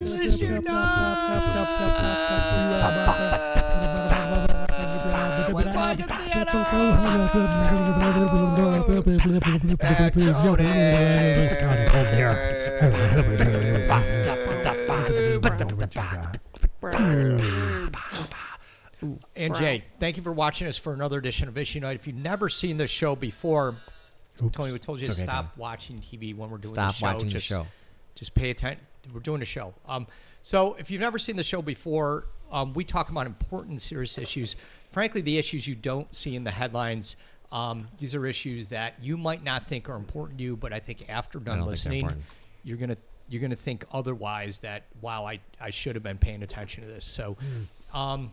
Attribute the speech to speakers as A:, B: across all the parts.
A: And Jay, thank you for watching us for another edition of Issuenight. If you've never seen this show before, Tony, we told you to stop watching TV when we're doing the show.
B: Stop watching the show.
A: Just pay attention. We're doing a show. So if you've never seen the show before, we talk about important, serious issues. Frankly, the issues you don't see in the headlines. These are issues that you might not think are important to you, but I think after done listening, you're gonna think otherwise. That wow, I should have been paying attention to this. So, why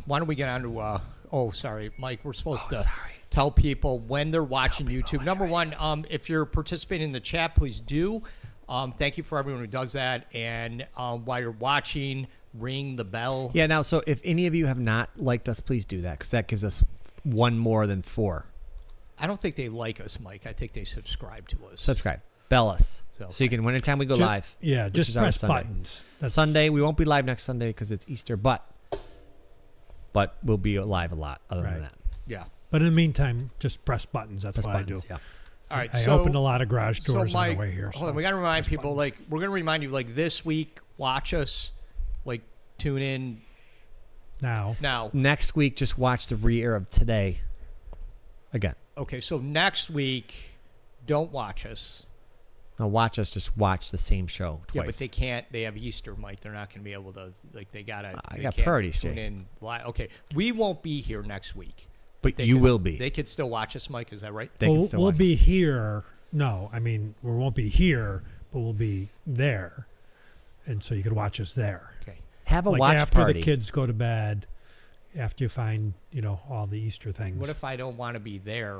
A: don't we get on to? Oh, sorry, Mike. We're supposed to tell people when they're watching YouTube. Number one, if you're participating in the chat, please do. Thank you for everyone who does that. And while you're watching, ring the bell.
B: Yeah, now, so if any of you have not liked us, please do that, because that gives us one more than 4.
A: I don't think they like us, Mike. I think they subscribe to us.
B: Subscribe. Bell us. So you can, anytime we go live.
C: Yeah, just press buttons.
B: That's Sunday. We won't be live next Sunday because it's Easter, but we'll be live a lot other than that.
A: Yeah.
C: But in the meantime, just press buttons. That's what I do.
B: Yeah.
A: All right.
C: I opened a lot of garage doors on the way here.
A: Hold on. We got to remind people, we're going to remind you, this week, watch us, tune in now.
B: Next week, just watch the re-air of today again.
A: Okay. So next week, don't watch us.
B: Now watch us, just watch the same show twice.
A: Yeah, but they can't. They have Easter, Mike. They're not going to be able to, they got to.
B: I got priorities,
A: tune
B: Jay.
A: in live. Okay. We won't be here next week.
B: But you will be.
A: They could still watch us, Mike. Is that right?
C: We'll be here. No, I mean, we won't be here, but we'll be there. And so you could watch us there.
A: Okay.
B: Have a watch
C: after
B: party.
C: The kids go to bed, after you find, all the Easter things.
A: What if I don't want to be there?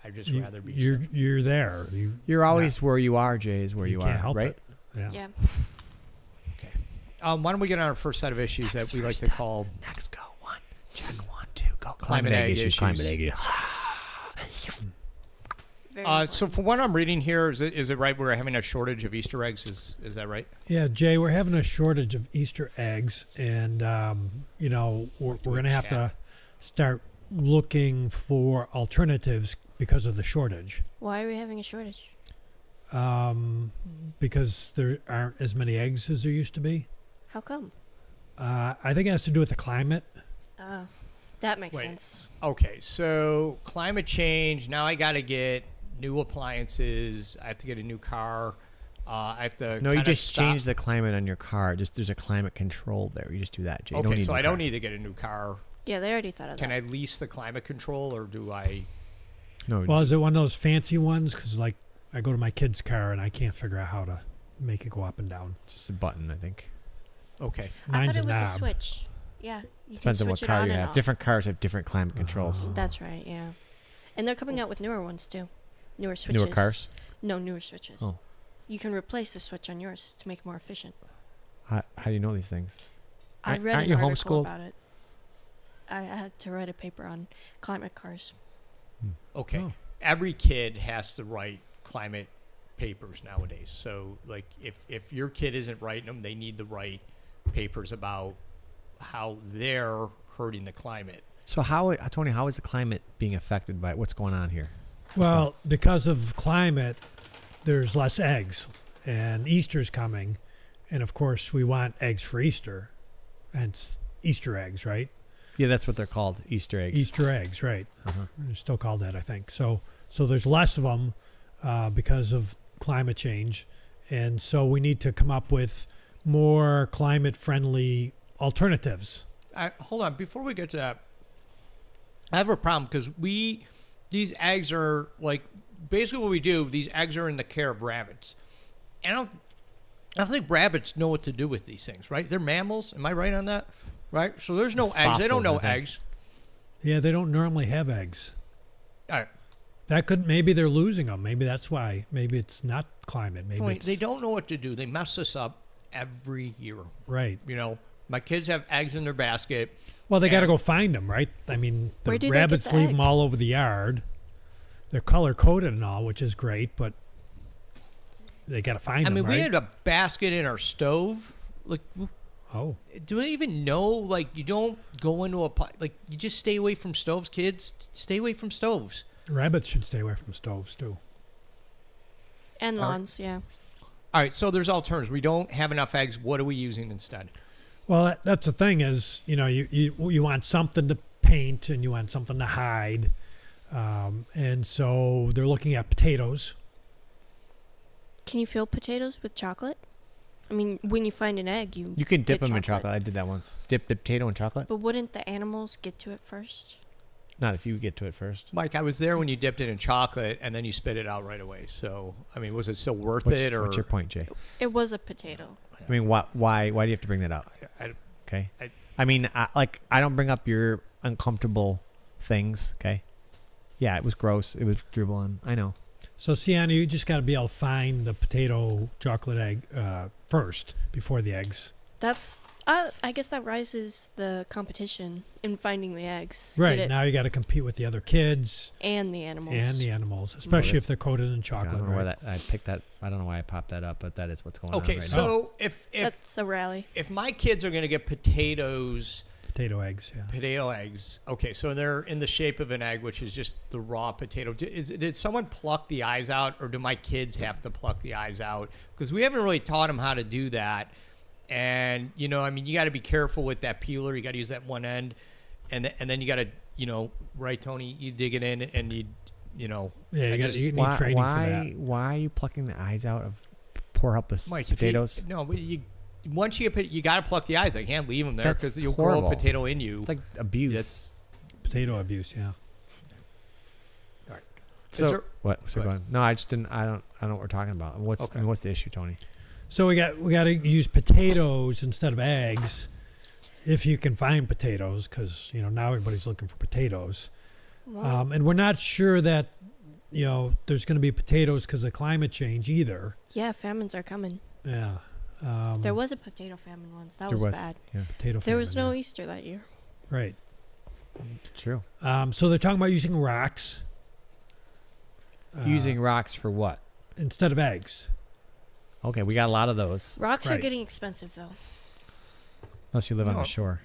A: I'd just rather be
C: You're there.
B: You're always where you are, Jay, is where you
C: can't
B: are,
C: help
B: right?
C: It. Yeah.
A: Okay. Why don't we get on our first set of issues that we like to call...
B: Next go. 1, check 1, 2, go.
A: Climate egg issues.
B: Climate egg.
A: So from what I'm reading here, is it right we're having a shortage of Easter eggs? Is that right?
C: Yeah, Jay, we're having a shortage of Easter eggs, and we're going to have to start looking for alternatives because of the shortage.
D: Why are we having a shortage?
C: Because there aren't as many eggs as there used to be.
D: How come?
C: I think it has to do with the climate.
D: That makes sense.
A: Okay, so climate change. Now I got to get new appliances. I have to get a new car. I have to.
B: No, you just change the climate on your car. There's a climate control there. You just do that, Jay.
A: Okay, so I don't need to get a new car.
D: Yeah, they already thought of that.
A: Can I lease the climate control, or do I?
B: No.
C: Well, is it one of those fancy ones? Because I go to my kid's car and I can't figure out how to make it go up and down.
B: It's just a button, I think.
A: Okay.
D: I
C: Mine's
D: thought it was
C: knob.
D: a switch. Yeah, you
B: Depends
D: can
B: on
D: switch
B: what
D: it
B: car
D: on
B: you
D: and
B: have.
D: off.
B: Different cars have different climate controls.
D: That's right. Yeah, and they're coming out with newer ones too. Newer switches.
B: Newer cars?
D: No, newer switches.
B: Oh.
D: You can replace the switch on yours to make it more efficient.
B: How do you know these things?
D: I read
B: aren't
D: an
B: you
D: article
B: homeschooled?
D: about it. I had to write a paper on climate cars.
A: Okay.
C: Oh.
A: Every kid has to write climate papers nowadays. So, if your kid isn't writing them, they need to write papers about how they're hurting the climate.
B: So Tony, how is the climate being affected by what's going on here?
C: Well, because of climate, there's less eggs, and Easter's coming, and of course we want eggs for Easter, and it's Easter eggs, right?
B: Yeah, that's what they're called, Easter eggs.
C: Easter eggs, right? They're still called that, I think. So there's less of them because of climate change, and so we need to come up with more climate-friendly alternatives.
A: Hold on, before we get to that, I have a problem because these eggs are basically what we do. These eggs are in the care of rabbits. And I don't think rabbits know what to do with these things, right? They're mammals. Am I right on that? Right? So there's no eggs. They don't know eggs.
C: Yeah, they don't normally have eggs.
A: All right.
C: Maybe they're losing them. Maybe that's why. Maybe it's not climate. Maybe
A: they don't know what to do. They mess us up every year.
C: Right.
A: My kids have eggs in their basket.
C: Well, they got to go find them, right? I mean, the rabbits leave them all over the yard. They're color coded and all, which is great, but they got to find
A: I
C: them,
A: mean,
C: right?
A: we had a basket in our stove. Like,
C: Oh,
A: do I even know? Like, you don't go into a like. You just stay away from stoves, kids. Stay away from stoves.
C: rabbits should stay away from stoves too.
D: And lawns, yeah.
A: All right, so there's alternatives. We don't have enough eggs. What are we using instead?
C: Well, that's the thing is, you want something to paint and you want something to hide, and so they're looking at potatoes.
D: Can you fill potatoes with chocolate? I mean, when you find an egg, you
B: can dip
D: get
B: them in chocolate. I did that once. Dip the potato in chocolate.
D: But wouldn't the animals get to it first?
B: Not if you get to it first.
A: Mike, I was there when you dipped it in chocolate and then you spit it out right away. So, I mean, was it still worth it? Or
B: What's your point, Jay?
D: It was a potato.
B: I mean, why do you have to bring that up? Okay. I mean, I don't bring up your uncomfortable things. Okay. Yeah, it was gross. It was dribbling. I know.
C: So, Sienna, you just got to be able to find the potato chocolate egg first before the eggs.
D: That's, I guess that rises the competition in finding the eggs.
C: Right.
D: Get it-
C: Now you got to compete with the other kids
D: and the animals.
C: especially if
B: that's-
C: they're coated in
B: I
C: chocolate.
B: don't know why
C: Right?
B: I picked that. I don't know why I popped that up, but that is what's going on.
A: okay,
B: Right
A: so if
D: That's a rally.
A: if my kids are going to get potatoes,
C: Potato eggs, yeah.
A: potato eggs. Okay, so they're in the shape of an egg, which is just the raw potato. Did someone pluck the eyes out, or do my kids have to pluck the eyes out? Because we haven't really taught them how to do that. And I mean, you got to be careful with that peeler. You got to use that one end, and then you got to, right, Tony? You dig it in, and you
C: You need
B: now.
C: training for that.
B: Why are you plucking the eyes out of poor helpless
A: Mike,
B: potatoes?
A: But once you get, you got to pluck the eyes. I can't leave them there
B: That's
A: because you'll grow
B: horrible.
A: a potato in you.
B: It's like abuse.
A: That's-
C: Potato abuse, yeah.
A: all right.
B: So
A: Is there-
B: what? So
A: Go
B: go
A: ahead.
B: on. No, I just didn't. I don't know what we're talking about. What's
A: Okay.
B: I mean, what's the issue, Tony?
C: So we got to use potatoes instead of eggs, if you can find potatoes, because now everybody's looking for potatoes,
D: Well,
C: and we're not sure that there's going to be potatoes because of climate change either.
D: yeah, famines are coming.
C: Yeah,
D: There was a potato famine once. That
B: There
D: was
B: was.
D: bad.
B: Yeah,
C: potato.
D: There was
C: famine,
D: no
C: yeah.
D: Easter that year.
C: Right.
B: true.
C: So they're talking about using rocks.
B: Using rocks for what?
C: instead of eggs.
B: Okay, we got a lot of those.
D: Rocks are
C: Right.
D: getting expensive, though.
B: Unless you live on
A: No.
B: the shore.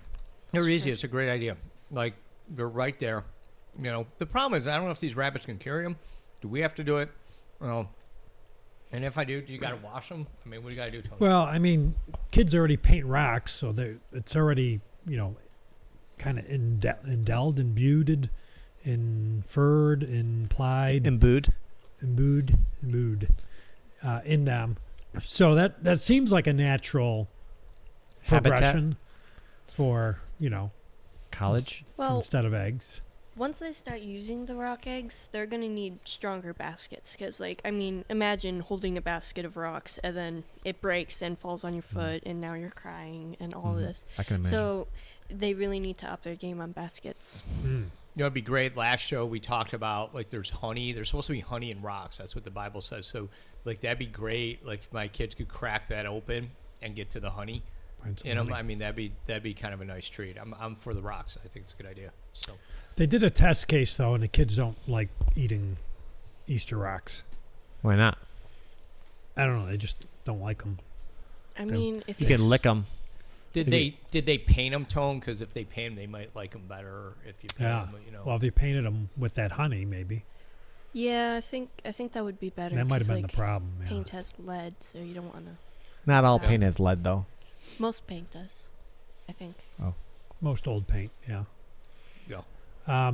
A: They're easy. It's a great idea. Like, they're right there. The problem is, I don't know if these rabbits can carry them. Do we have to do it? And if I do you got to wash them? I mean, what do you got to do, Tony?
C: Well, I mean, kids already paint rocks, so it's already kind of imbued, inferred, implied,
B: Imbued.
C: imbued in them. So that seems like a natural
B: Habitat.
C: progression for
B: College.
D: Well,
C: instead of eggs.
D: once they start using the rock eggs, they're going to need stronger baskets. Because, imagine holding a basket of rocks and then it breaks and falls on your foot and now you're crying and all this.
B: I can imagine.
D: So they really need to up their game on baskets.
A: It'd be great. Last show we talked about, like, there's honey. There's supposed to be honey in rocks. That's what the Bible says. So, like, that'd be great. Like, if my kids could crack that open and get to the honey.
C: Find some
A: You know,
C: honey.
A: I mean, that'd be kind of a nice treat. I'm for the rocks. I think it's a good idea. So,
C: They did a test case though, and the kids don't like eating Easter rocks.
B: Why not?
C: I don't know. They just don't like them.
D: I mean, if
B: You can lick them.
A: did they paint them, Tone? Because if they paint them, they might like them better. If you paint
C: Yeah.
A: them,
C: Well, if you painted them with that honey, maybe
D: Yeah, I think that would be better.
C: that might have
D: 'cause,
C: been the problem. Yeah.
D: Paint has lead, so you don't want to.
B: Not all
A: Yeah.
B: paint has lead, though.
D: Most paint does, I think.
C: Most old paint, yeah.
A: Yeah.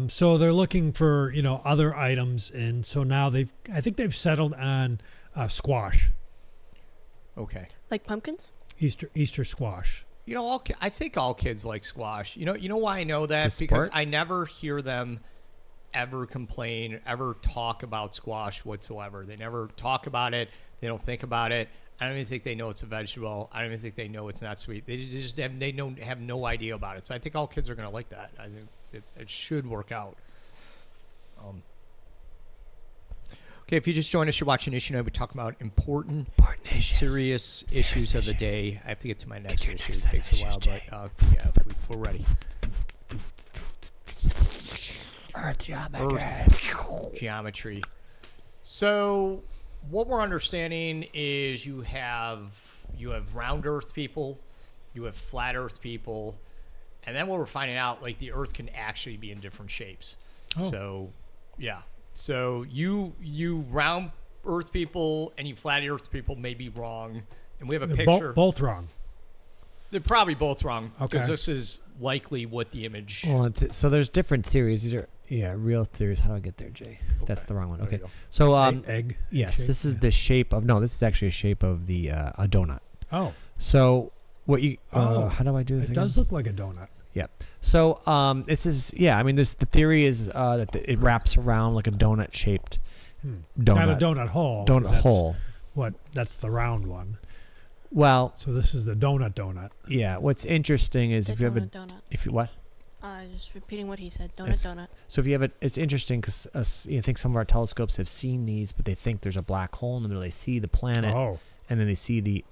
C: So they're looking for other items, and so now I think they've settled on squash,
A: Okay.
D: Like pumpkins?
C: Easter squash.
A: I think all kids like squash. You know why I know that?
B: The
A: Because
B: sport?
A: I never hear them ever complain, ever talk about squash whatsoever. They never talk about it. They don't think about it. I don't even think they know it's a vegetable. I don't even think they know it's not sweet. They just have no idea about it. So I think all kids are going to like that. I think it should work out. Okay, if you just joined us, you're watching Issuenight. We talk about important and serious issues of the day. I have to get to my next issue. It takes a while, but yeah, we're ready.
C: Earth geometry.
A: Geometry. So what we're understanding is you have round Earth people, you have flat Earth people, and then what we're finding out, like the Earth can actually be in different shapes.
C: Oh.
A: So, yeah. So you round Earth people and you flat Earth people may be wrong, and we have a
C: They're
A: picture.
C: both wrong.
A: They're probably both wrong because
C: Okay.
A: this is likely what the image.
B: Well, so there's different theories. These are real theories. How do I get there, Jay? That's the wrong one.
A: There you
B: Okay.
A: go.
B: So
C: Egg
B: yes,
C: shape?
B: this is
C: Yeah.
B: the shape of this is actually a shape of the a donut.
C: Oh,
B: So what you
C: Oh,
B: how do I do this
C: it
B: again?
C: does look like a donut.
B: Yeah. So this is I mean the theory is that it wraps around like a donut shaped donut.
C: Not a donut hole. 'cause
B: Donut
C: that's
B: hole.
C: What? That's the round one.
B: Well,
C: So this is the donut.
B: yeah. What's interesting is
D: The
B: if you have a
D: donut.
B: if you what?
D: Just repeating what he said.
B: Yes.
D: Donut.
B: So if you have it, it's interesting because I think some of our telescopes have seen these, but they think there's a black hole in the middle. They see the planet,
C: Oh,
B: and then they see they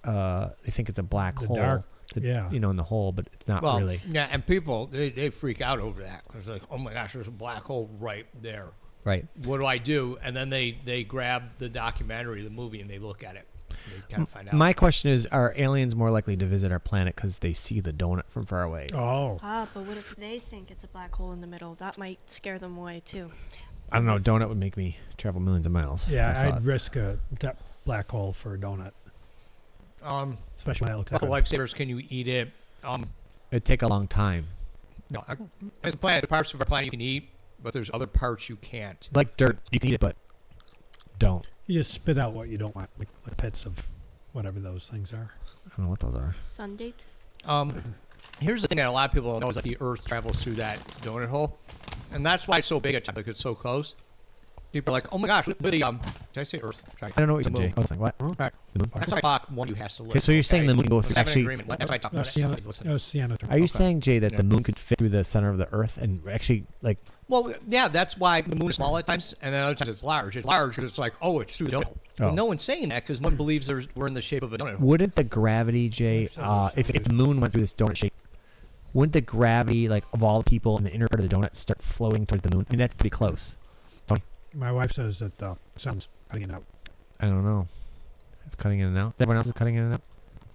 B: think it's a black
C: The
B: hole.
C: dark- yeah.
B: In the hole, but it's not
A: Well,
B: really.
A: yeah, and people they freak out over that because like, oh my gosh, there's a black hole right there.
B: Right.
A: What do I do? And then they grab the documentary, the movie, and they look at it. They kind of find out.
B: My question is: are aliens more likely to visit our planet because they see the donut from far away?
C: Oh.
D: But what if they think it's a black hole in the middle? That might scare them away too.
B: I don't know. Donut would make me travel millions of miles. if I
C: Yeah,
B: saw
C: I'd
B: it.
C: risk a black hole for a donut, especially when it looks like
A: couple
C: a
A: lifesavers. Can you eat it?
B: It'd take a long time.
A: No. As a planet, the parts of our planet you can eat, but there's other parts you can't.
B: Like dirt, you can eat it, but don't.
C: You just spit out what you don't want, like pits of whatever those things are.
B: I don't know what those are.
D: Sun date?
A: Here's the thing that a lot of people don't know is that the Earth travels through that donut hole, and that's why it's so big at times, like it's so close. People are like, oh my gosh, look at the did I say Earth? Sorry.
B: I don't know what
A: The
B: you said, Jay.
A: moon.
B: I was like, what?
A: All right.
B: The moon?
A: That's why I thought one of you has to live.
B: Okay, so you're saying the moon can go through-
A: Let's have an
B: actually-
A: agreement. That's why I talk about it.
C: Sienna,
A: Somebody's listening.
C: Sienna.
B: Are you
A: Okay.
B: saying, Jay, that
A: Yeah.
B: the moon could fit through the center of the Earth and actually, like,
A: Well, yeah, that's why the moon is small at times, and then other times it's large. It's large because it's like, oh, it's through the donut hole. Well,
B: Oh.
A: no one's saying that because one believes we're in the shape of a donut hole.
B: wouldn't the gravity, Jay, if the moon went through this donut shape, wouldn't the gravity, like, of all the people in the inner part of the donut start flowing towards the moon? I mean, that's pretty close.
C: My wife says that the sun's cutting it out.
B: I don't know. It's cutting in and out. Everyone else is cutting in and out.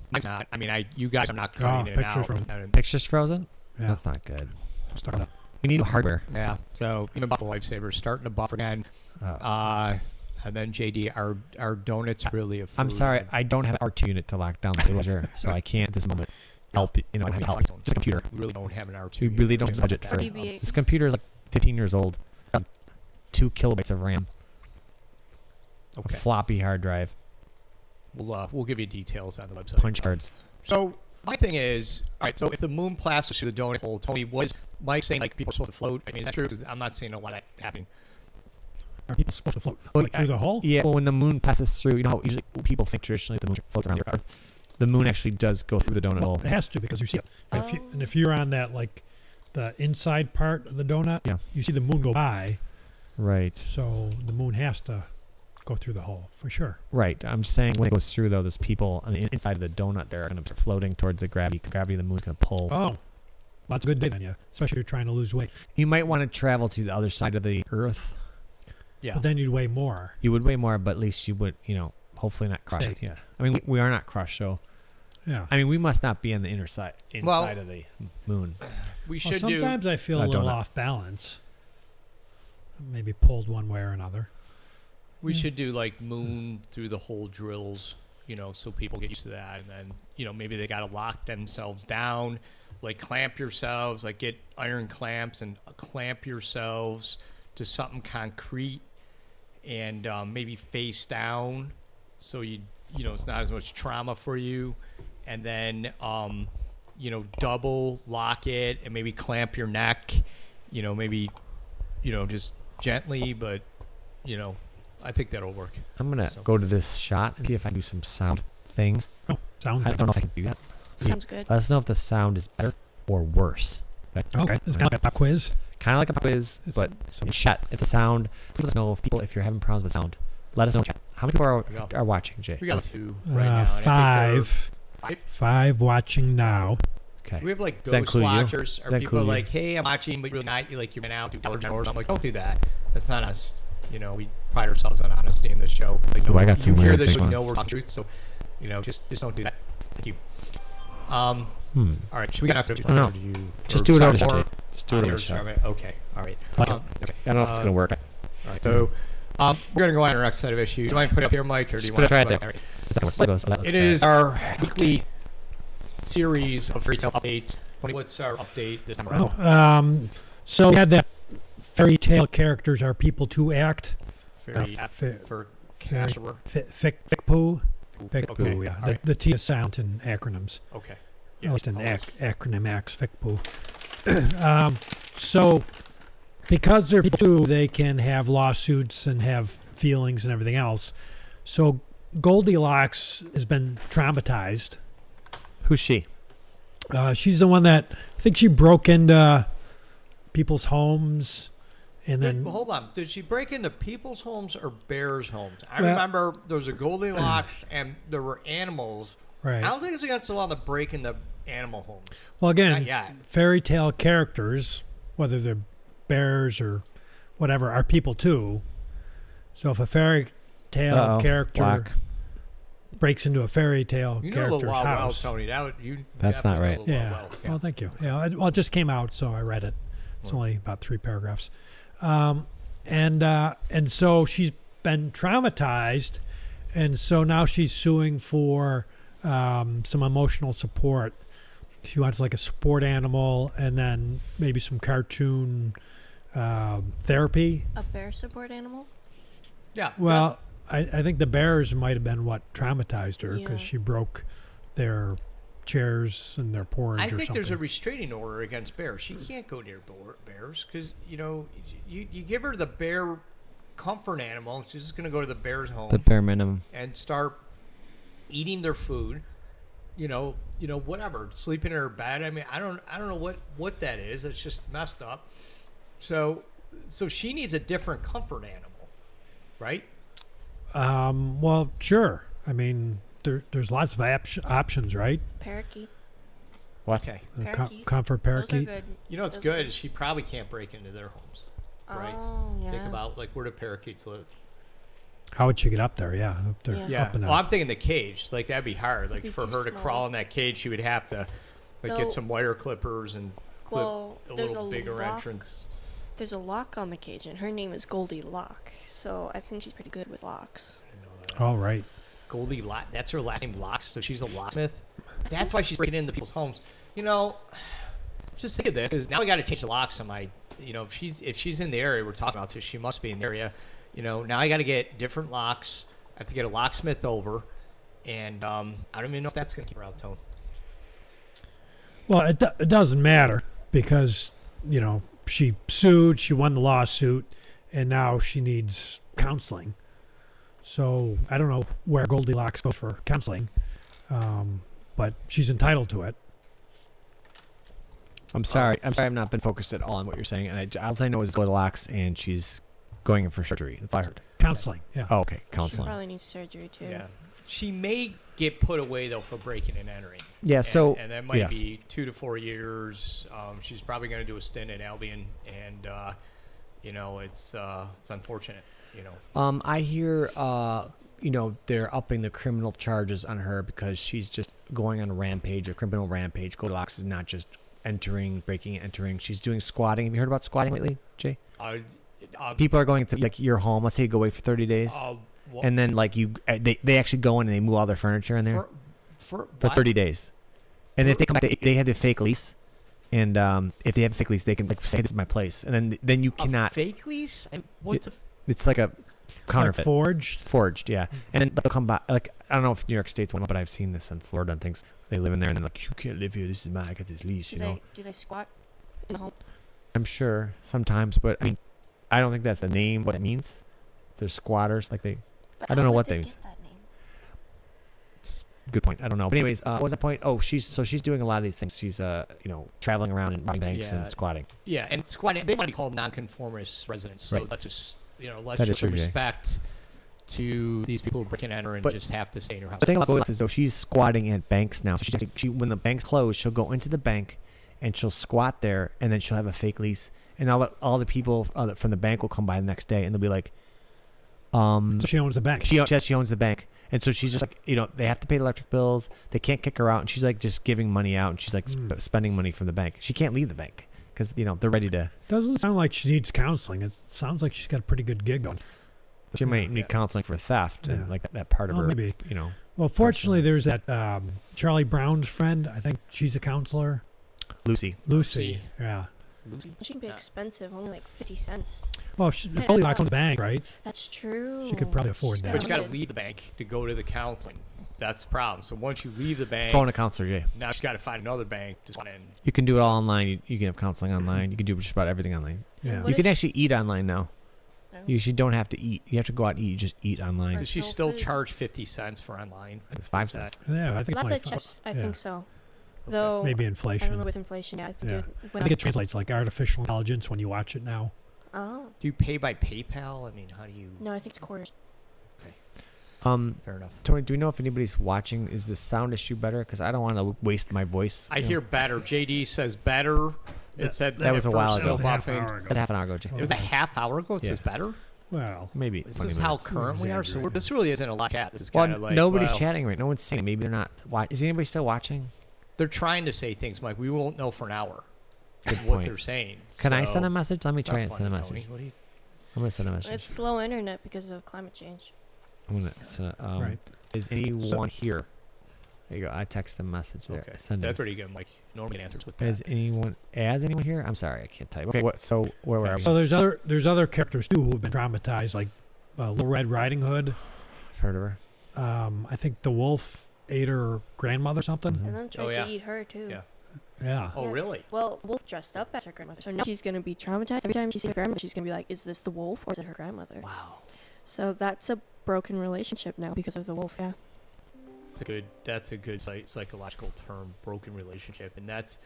A: Mine's not. I mean, you guys are not cutting it
C: pictures
A: out.
C: from-
A: And-
B: Picture's frozen?
C: Yeah,
B: That's not good.
C: stuck it up.
B: We need hardware.
A: Yeah. So even buff the lifesavers, starting to buffer again. And then JD, our donuts really a food.
B: I'm sorry, I don't have an R2 unit to lock down the laser, so I can't at this moment help. I don't have help. Just a computer.
A: We really don't have an R2.
B: We really don't have budget for it.
D: BB-8.
B: This computer is like 15 years old. 2 kilobytes of RAM. A
A: Okay.
B: floppy hard drive.
A: We'll give you details on the website.
B: Punch cards.
A: So my thing is, all right. So if the moon passes through the donut hole, Tony, was Mike saying like people are supposed to float? I mean, is that true? Because I'm not seeing a lot of that happening.
C: Are people supposed to float
B: Well,
C: like, through the hole?
B: Yeah, well, when the moon passes through, you know how usually people think traditionally the moon floats around the Earth. The moon actually does go through the donut
C: Well,
B: hole.
C: it has to because you see it. And if you're on that, like, the inside part of the donut,
B: Yeah.
C: you see the moon go by,
B: Right.
C: so the moon has to go through the hole for sure.
B: Right. I'm just saying when it goes through, though, there's people on the inside of the donut there are going to start floating towards the gravity. 'Cause gravity of the moon's going to pull.
C: Oh, well, that's a good day then, yeah. Especially if you're trying to lose weight.
B: You might want to travel to the other side of the Earth.
A: Yeah.
C: But then you'd weigh more.
B: You would weigh more, but at least you would, hopefully not crush
C: Stay.
B: it. Yeah. I mean, we are not crushed, so.
C: Yeah.
B: I mean, we must not be on the inside
A: Well-
B: of the moon.
A: We
C: Well,
A: should do.
C: sometimes I feel a
B: a
C: little
B: donut.
C: off balance. Maybe pulled one way or another.
A: We should do like moon through the hole drills, so people get used to that, and then maybe they gotta lock themselves down, like clamp yourselves, like get iron clamps and clamp yourselves to something concrete, and maybe face down, so it's not as much trauma for you, and then double lock it and maybe clamp your neck, maybe just gently, but I think that'll work.
B: I'm going to go to this shot and see if I can do some sound things.
C: Oh, sound.
B: I don't know if I can do that.
D: Sounds good.
B: Let us know if the sound is better or worse.
C: Okay, this is kind of like a pop quiz.
B: Kind of like a quiz, but in chat, if the sound, let us know if you're having problems with sound. Let us know in chat. How many people are watching, Jay?
A: We got 2 right now. and I think they're-
C: 5 watching now.
B: Okay.
A: We have like
B: Does that
A: ghost
B: include you?
A: watchers,
B: Does
A: or
B: that
A: people are
B: include you?
A: like, "Hey, I'm watching, but you're really not. You're been out to Dollar General." I'm like, "Don't do that. That's not us." we pride ourselves on honesty in this show. Like,
B: Ooh, I got some
A: you hear
B: weird
A: this,
B: things.
A: you know we're talking truth. So, just don't do that. Thank you. All right, should we get out to
B: No. Just do it over the Just do it over the show.
A: Okay, all right.
B: Okay.
A: Okay.
B: I don't know if it's going to work.
A: All right, so we're going to go on to our next set of issues. Do you want to put it up here, Mike, or do you want to
B: try it
A: put
B: there.
A: All right. It is our weekly series of fairy tale updates. What's our update this time around?
C: So we had that fairy tale characters are people to act.
A: Fairy for Casher.
C: Ficpoo.
A: Okay.
C: Ficpoo, yeah.
A: All right.
C: The T is silent in acronyms.
A: Okay.
C: At least in acronym acts, Ficpoo. So because they're people too, they can have lawsuits and have feelings and everything else. So Goldilocks has been traumatized.
B: Who's she?
C: She's the one that I think she broke into people's homes, and then
A: Hold on. Did she break into people's homes or bears' homes? I
C: Well-
A: remember there was a Goldilocks and there were animals.
C: right.
A: I don't think it's against the law to break into animal homes.
C: Well, again,
A: Not yet.
C: fairy tale characters, whether they're bears or whatever, are people too. So if a fairy tale
B: Uh-oh.
C: character
B: Black.
C: breaks into a fairy tale
A: You know the
C: character's
A: law well,
C: house,
A: Tony.
B: That's not
A: definitely
B: right.
A: know the law
C: yeah.
A: well.
C: Well, thank you. Yeah. Well, it just came out, so I read it. It's only about 3 paragraphs, and so she's been traumatized, and so now she's suing for some emotional support. She wants like a support animal, and then maybe some cartoon therapy.
D: A bear support animal?
A: Yeah.
C: Well, I think the bears might have been what traumatized her because
D: Yeah.
C: she broke their chairs and their porridge
A: I
C: or
A: think
C: something.
A: there's a restraining order against bears. She can't go near bears because, you give her the bear comfort animal. She's just going to go to the bear's home
B: The bare minimum.
A: and start eating their food. Whatever, sleeping in her bed. I mean, I don't know what that is. It's just messed up. So she needs a different comfort animal, right?
C: Well, sure. I mean, there's lots of options, right?
D: Parakeet.
B: What?
A: Okay.
D: Parakeets.
C: Comfort
D: Those are
C: parakeet.
D: good.
A: It's
D: Those
A: good. She probably can't break into their homes, right?
D: Oh, yeah.
A: Think about where do parakeets live?
C: How would she get up there? Yeah, up there.
D: Yeah.
A: Yeah.
C: Up in
A: Well,
C: a,
A: I'm thinking the cage. Like that'd be hard. Like
D: Be
A: for
D: too
A: her to
D: small.
A: crawl in that cage, she would have to
D: Though-
A: get some wire clippers and clip
D: Well,
A: a
D: there's
A: little
D: a
A: bigger
D: lock.
A: entrance.
D: There's a lock on the cage, and her name is Goldie Lock. So I think she's pretty good with locks.
A: I know that.
C: oh, right.
A: Goldie Lock. That's her last name, Locks. So she's a locksmith. That's why she's breaking into people's homes. Just think of this because now I got to change the locks on my. If she's in the area we're talking about, so she must be in the area. Now I got to get different locks. I have to get a locksmith over, and I don't even know if that's going to keep her out, Tone.
C: Well, it doesn't matter because she sued, she won the lawsuit, and now she needs counseling. So I don't know where Goldilocks goes for counseling, but she's entitled to it.
B: I'm sorry. I've not been focused at all on what you're saying. And all I know is Goldilocks, and she's going in for surgery. That's all I heard.
C: Counseling, yeah.
B: Oh, okay.
D: She
B: Counseling.
D: probably needs surgery, too.
A: Yeah. She may get put away though for breaking and entering.
B: Yeah. So.
A: and that might
B: yes.
A: be 2 to 4 years. She's probably going to do a stint in Albion, and it's unfortunate.
B: I hear, they're upping the criminal charges on her because she's just going on a rampage, a criminal rampage. Goldilocks is not just breaking and entering. She's doing squatting. Have you heard about squatting lately, Jay? People are going to your home. Let's say you go away for 30 days, and then they actually go in and they move all their furniture in there
A: for
B: 30 days. And if they come back, they have the fake lease. And if they have a fake lease, they can say this is my place, and then you cannot.
A: A fake lease? What's
B: It's like a counterfeit.
C: Forged.
B: Forged, yeah. And then they'll come back. I don't know if New York State's one, but I've seen this in Florida and things. They live in there and they're like, you can't live here. This is mine. I got this lease,
D: Do they squat in the home?
B: I'm sure sometimes, but I mean, I don't think that's the name. What it means? They're squatters.
D: But
B: I don't know
D: how
B: what
D: would
B: they
D: they
B: mean.
D: get that name?
B: It's a good point. I don't know. But anyways, what was the point? Oh, she's doing a lot of these things. She's traveling around and robbing banks and squatting.
A: Yeah, and squatting. They want to be called nonconformist residents. So
B: Right.
A: let's just let's
B: That is
A: show some
B: true, Jay.
A: respect to these people who break and enter and
B: But-
A: just have to stay in your house.
B: The thing about Goldilocks is though she's squatting at banks now. So she when the banks close, she'll go into the bank and she'll squat there, and then she'll have a fake lease, and all the people from the bank will come by the next day and they'll be like,
C: So she owns the bank.
B: She owns the bank, and so she's just like, they have to pay the electric bills. They can't kick her out, and she's like just giving money out, and she's like spending money from the bank. She can't leave the bank because they're ready to.
C: Doesn't sound like she needs counseling. It sounds like she's got a pretty good gig going.
B: She might need counseling for theft and like that part of her.
C: Maybe. Well,
B: personally.
C: fortunately, there's that Charlie Brown's friend. I think she's a counselor.
B: Lucy.
C: Yeah.
D: She can be expensive, only like 50 cents.
C: Well, she fully locks on the bank, right?
D: That's true.
C: She could probably afford that.
A: But you got to leave the bank to go to the counseling. That's the problem. So once you leave the bank,
B: Phone a counselor, Jay.
A: now she's got to find another bank to spend in.
B: You can do it all online. You can have counseling online. You can do just about everything online.
C: Yeah.
B: You can actually eat online now.
D: Oh.
B: You actually don't have to eat. You have to go out and eat. You just eat online.
A: Does she still charge 50 cents for online?
B: It's 5 cents.
C: Yeah, I think
D: Last I
C: it's like
D: checked, I
C: yeah.
D: think so. Though
C: maybe
D: I
C: inflation.
D: don't know with inflation. Yeah, I think
C: I think it translates like artificial intelligence when you watch it now.
D: Oh
A: Do you pay by PayPal? I mean, how do you?
D: no, I think it's quarters.
A: Fair enough.
B: Tony, do we know if anybody's watching? Is the sound issue better? Because I don't want to waste my voice.
A: I hear better. JD says better. It said
B: That was a while
A: still
B: ago.
A: buffing.
B: It was half an hour ago, Jay.
A: It was a half hour ago. It
B: Yeah.
A: says better.
C: Well,
B: Maybe.
A: This
B: 20
A: is how
B: minutes.
A: current we are. So
C: Exaggerating.
A: this really isn't a live chat. This is
B: Well,
A: kind of like
B: nobody's
A: well,
B: chatting right. No one's saying. Maybe they're not. Is anybody still watching?
A: They're trying to say things, Mike. We won't know for an hour.
B: Good
A: what
B: point.
A: they're saying.
B: Can I
A: So-
B: send a message? Let me
A: It's
B: try
A: not
B: and send a
A: funny,
B: message.
A: Tony. What do you?
B: I'm gonna send a message.
D: It's slow internet because of climate change.
B: I'm gonna send.
C: right.
B: Is anyone here? There you go. I text a message there.
A: Okay,
B: Send
A: that's
B: it.
A: pretty good. Mike normally answers with that.
B: Is anyone? here? I'm sorry, I can't type. Okay. What? So where were I?
C: So there's other characters too who've been traumatized, like Little Red Riding Hood.
B: Heard of her?
C: I think the wolf ate her grandmother or something.
B: Mhm.
D: And then tried
A: yeah.
D: to eat her too.
A: Yeah.
C: Yeah.
A: Oh,
D: Yeah.
A: really?
D: Well, Wolf dressed up as her grandmother, so now she's gonna be traumatized. Every time she sees her grandmother, she's gonna be like, "Is this the wolf or is it her grandmother?"
A: Wow.
D: So that's a broken relationship now because of the wolf. Yeah.
A: That's a good psychological term, broken relationship. And that's,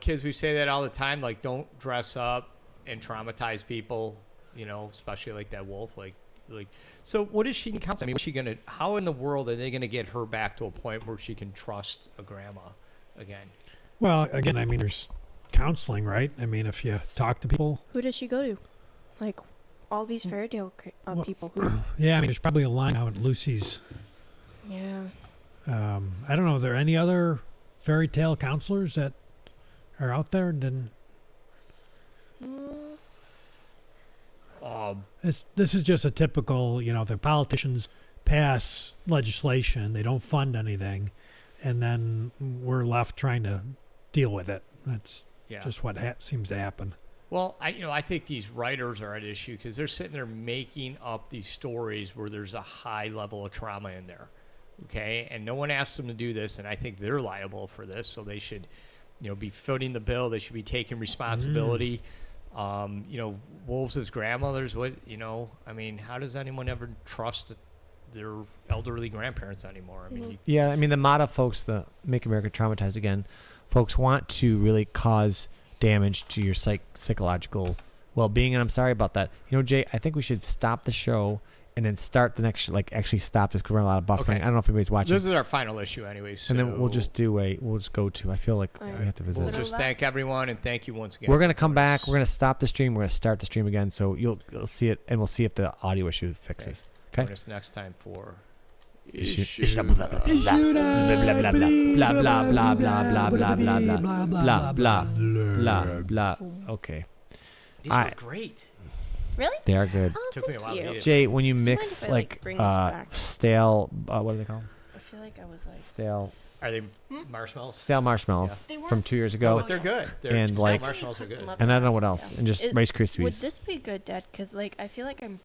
A: kids, we say that all the time, like, don't dress up and traumatize people, especially like that wolf. Like, so what is she count? I mean, how in the world are they going to get her back to a point where she can trust a grandma again?
C: Well, again, I mean, there's counseling, right? I mean, if you talk to people.
D: Who does she go to? Like, all these fairy tale people. Who,
C: Yeah, I mean, there's probably a line out at Lucy's.
D: yeah.
C: I don't know. Are there any other fairy tale counselors that are out there? And then this is just a typical, the politicians pass legislation, they don't fund anything, and then we're left trying to deal with it. That's just what seems to happen.
A: Well, I think these writers are at issue because they're sitting there making up these stories where there's a high level of trauma in there. Okay, and no one asked them to do this, and I think they're liable for this, so they should, be footing the bill. They should be taking responsibility. Wolves as grandmothers. I mean, how does anyone ever trust their elderly grandparents anymore? I mean,
B: Yeah, I mean the MATA folks, the Make America Traumatized Again, folks want to really cause damage to your psychological well-being, and I'm sorry about that. Jay, I think we should stop the show and then start the next, actually stop this because we're a lot of buffering.
A: Okay.
B: I don't know if anybody's watching.
A: this is our final issue, anyways. So
B: and then we'll just go to. I feel like
D: Alright.
B: we have to visit.
A: we'll
D: Little
A: just thank
D: less.
A: everyone and thank you once again.
B: We're gonna come back. We're gonna stop the stream. We're gonna start the stream again. So you'll see it, and we'll see if the audio issue fixes.
A: Join us next time for
B: Blah blah blah blah blah blah blah blah blah blah blah blah. Okay,
A: These
B: I-
A: were great.
D: Really?
B: they are good.
D: Oh,
A: Took me a while to
D: thank
A: eat
D: you.
A: it.
B: Jay, when you
D: Do you mind
B: mix
D: if I, bring this back?
B: stale, what are they called?
D: I feel like I was like.
B: Stale
A: Are they marshmallows?
B: marshmallows
D: They
B: from
D: weren't-
B: 2 years
A: Oh,
B: ago,
A: but they're good.
B: And,
A: stale
B: like-
A: marshmallows are good.
D: Cooked them up
B: and I don't know
D: fast.
B: what else, and just Rice
D: Would
B: Krispies.
D: this be good, Dad? Because I feel like I'm